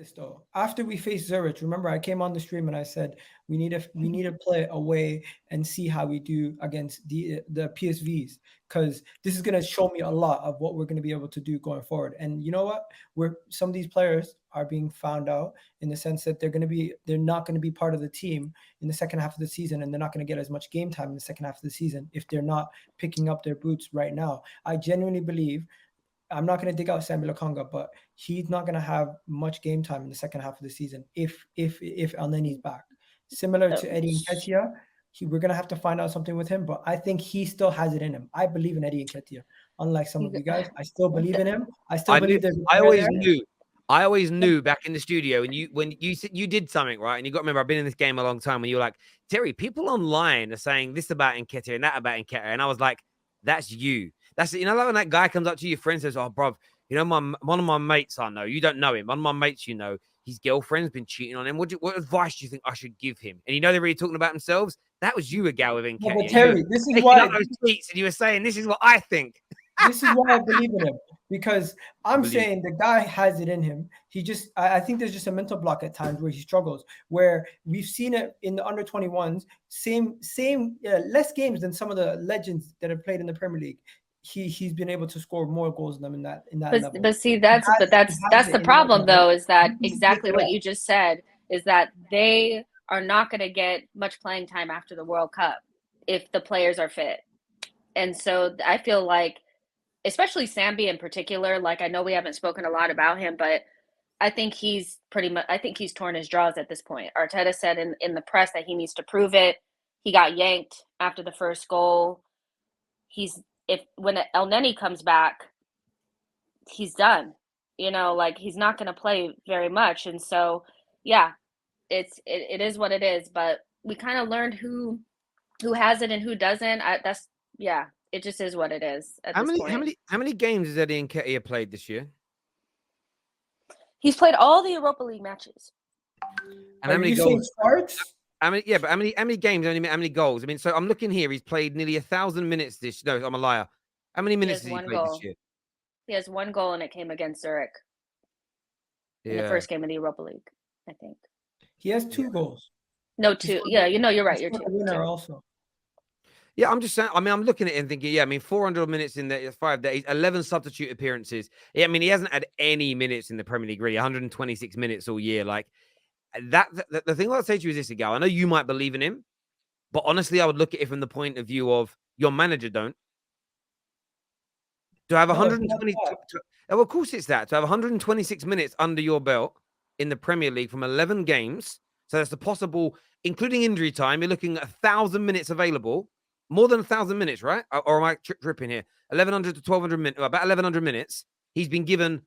this though. After we faced Zurich, remember I came on the stream and I said we need to play away and see how we do against the PSVs, because this is gonna show me a lot of what we're gonna be able to do going forward. And you know what? We're some of these players are being found out in the sense that they're not gonna be part of the team in the second half of the season, and they're not gonna get as much game time in the second half of the season if they're not picking up their boots right now. I genuinely believe I'm not going to dig out Samuel Okonga, but he's not going to have much game time in the second half of the season if Elneny's back. Similar Uh, to Eddie Nketiah, we're going to have to find out something with him, but I think he still has it in him. I believe in Eddie Nketiah. Unlike some of you- you guys, I still believe in him. I still I knew. believe there's a I player always there. knew. I always knew back in the studio, and when you said you did something right, and you got to remember, I've been in this game a long time. When you were like, Terry, people online are saying this about Nketiah and that about Nketiah, and I was like, that's you. That's like when that guy comes up to your friend and says, "Oh, bro, one of my mates I know. You don't know him. One of my mates, his girlfriend's been cheating on him. What advice do you think I should give him?" And they're really talking about themselves. That was you, a gal with No, Nketiah. but You were Terry, this is taking why up those tweets, and you were saying, "This is what I think." this is why I believe in him, because I'm believe. saying the guy has it in him. I think there's just a mental block at times where he struggles, where we've seen it in the under 21s, less games than some of the legends that have played in the Premier League. He's been able to score more goals than them in that level. but see, He has that's it the in that problem level. though, is that He needs to pick exactly it what up. you just said, is that they are not going to get much playing time after the World Cup if the players are fit. And so I feel like, especially Sambi in particular, like I know we haven't spoken a lot about him, but I think he's torn his draws at this point. Arteta said in the press that he needs to prove it. He got yanked after the first goal. When El Neni comes back, he's done. Like he's not going to play very much. And so, yeah, it is what it is. But we kind of learned who has it and who doesn't. Yeah, it just is what it is at How this many point. how many games has Eddie Nketiah played this year? He's played all the Europa League matches. And how many you saying goals? starts? But how many games? How many goals? I mean, so I'm looking here. He's played nearly 1,000 minutes this. No, I'm a liar. How many minutes has he played this year? He has one goal, and it came against Zurich in the first game of the Europa League, I think. He has 2 goals. No, 2. Yeah, you're right. You're He's 2. a winner also. Yeah, I'm just saying. I mean, I'm looking at it and thinking, yeah, I mean, 400 minutes in the 5 days, 11 substitute appearances. Yeah, I mean, he hasn't had any minutes in the Premier League, really. 126 minutes all year. Like that. The thing I'll say to you is this, Agal. I know you might believe in him, but honestly, I would look at it from the point of view of your manager don't. To have 120, of course it's that. To have 126 minutes under your belt in the Premier League from 11 games, so that's the possible, including injury time, you're looking at 1,000 minutes available, more than 1,000 minutes, right? Or am I tripping here? 1,100 to 1,200 minutes, about 1,100 minutes. He's been given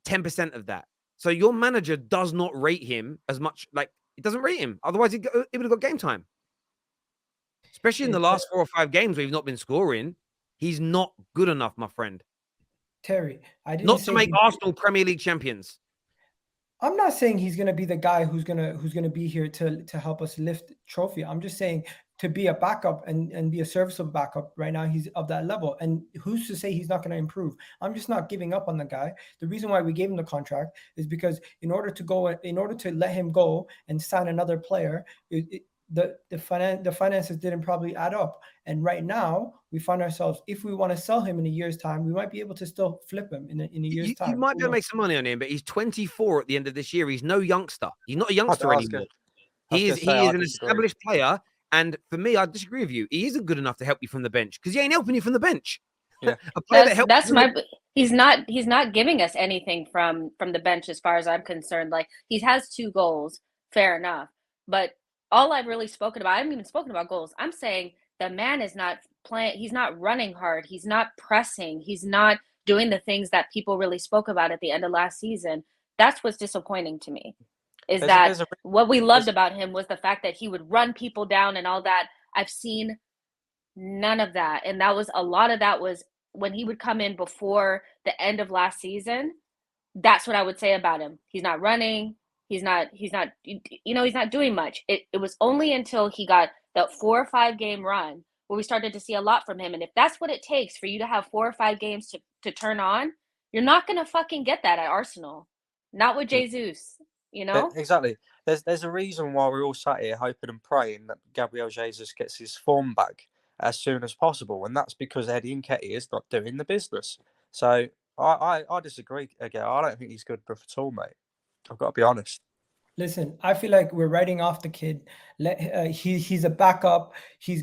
10% of that. So your manager does not rate him as much. Like, it doesn't rate him. Otherwise, he would have got game time. Especially in the last 4 or 5 games where he's not been scoring. He's not good enough, my friend. Terry, I didn't not say to make Arsenal Premier League champions. I'm not saying he's gonna be the guy who's gonna be here to help us lift trophy. I'm just saying to be a backup and be a serviceable backup. Right now, he's of that level. And who's to say he's not gonna improve? I'm just not giving up on the guy. The reason why we gave him the contract is because in order to let him go and sign another player, the finances didn't probably add up. And right now, we find ourselves, if we want to sell him in a year's time, we might be able to still flip him in a year's time. You might be able to make some money on him, but he's 24 at the end of this year. He's no youngster. He's not a youngster anymore. He is an established player. And for me, I disagree with you. He isn't good enough to help you from the bench because he ain't helping you from the bench. Yeah. He's not giving us anything from the bench as far as I'm concerned. Like, he has 2 goals, fair enough. But all I've really spoken about, I haven't even spoken about goals. I'm saying the man is not playing. He's not running hard. He's not pressing. He's not doing the things that people really spoke about at the end of last season. That's what's disappointing to me. What we loved about him was the fact that he would run people down and all that. I've seen none of that. And a lot of that was when he would come in before the end of last season. That's what I would say about him. He's not running. He's not doing much. It was only until he got that 4 or 5 game run where we started to see a lot from him. And if that's what it takes for you to have 4 or 5 games to turn on, you're not going to fucking get that at Arsenal. Not with Jesus, you know? Exactly. There's a reason why we're all sat here hoping and praying that Gabriel Jesus gets his form back as soon as possible, and that's because Eddie Nketiah is not doing the business. So I disagree again. I don't think he's good enough at all, mate. I've got to be honest. Listen, I feel like we're writing off the kid. He's a backup. He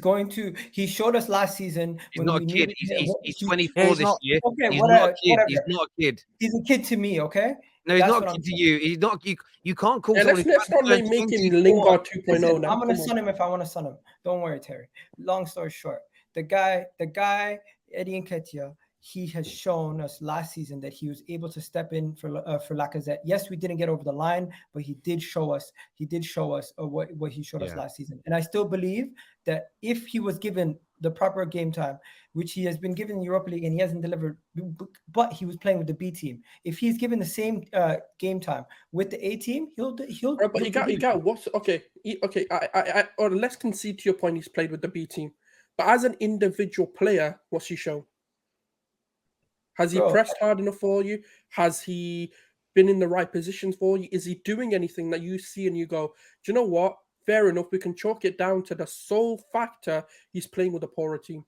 showed us last season He's when not we a kid. needed. He's 24 he's this not. year. Okay, He's not a kid. whatever. He's not a kid. He's a kid to me. Okay. No, he's That's not a what kid I'm to saying. you. He's not. You can't call Yeah, someone. let's not make him Lingard 2.0 Listen, now. I'm gonna Come on. son him if I want to son him. Don't worry, Terry. Long story short, the guy, Eddie Nketiah, he has shown us last season that he was able to step in for Lacazette. Yes, we didn't get over the line, but he did show us. What he showed us last season. And I still believe that if he was given the proper game time, which he has been given in the Europa League and he hasn't delivered, but he was playing with the B team. If he's given the same game time with the A team, he'll. But he got what's okay. I or let's concede to your point. He's played with the B team, but as an individual player, what's he shown? Has he pressed hard enough for you? Has he been in the right positions for you? Is he doing anything that you see and you go, do you know what? Fair enough. We can chalk it down to the sole factor he's playing with a poorer team.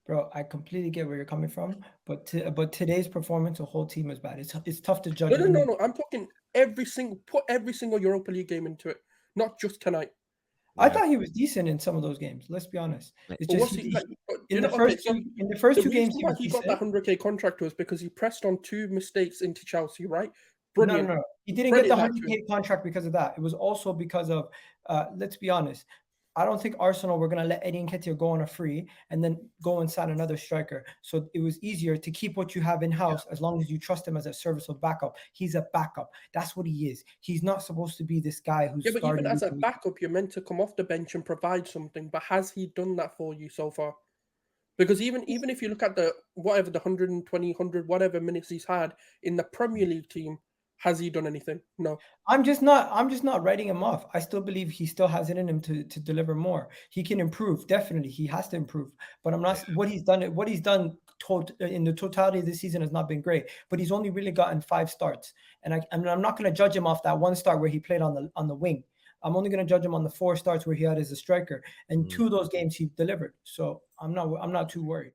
Bro, I completely get where you're coming from, but today's performance, the whole team is bad. It's tough to judge. No. I'm talking put every single Europa League game into it, not just tonight. I thought he was decent in some of those games. Let's be honest. It's just in the first two games he got that 100K contract was because he pressed on 2 mistakes into Chelsea, right? Brilliant. No. He didn't get the 100K contract because of that. It was also because of let's be honest. I don't think Arsenal were going to let Eddie Nketiah go on a free and then go and sign another striker. So it was easier to keep what you have in-house as long as you trust him as a serviceable backup. He's a backup. That's what he is. He's not supposed to be this guy who's but even as a backup, you're meant to come off the bench and provide something. But has he done that for you so far? Because even if you look at the 120, 100, whatever minutes he's had in the Premier League team, has he done anything? No. I'm just not writing him off. I still believe he still has it in him to deliver more. He can improve. Definitely. He has to improve. But I'm not what he's done in the totality of this season has not been great. But he's only really gotten 5 starts. And I'm not going to judge him off that 1 start where he played on the wing. I'm only going to judge him on the 4 starts where he had as a striker. And 2 of those games he delivered. So I'm not too worried.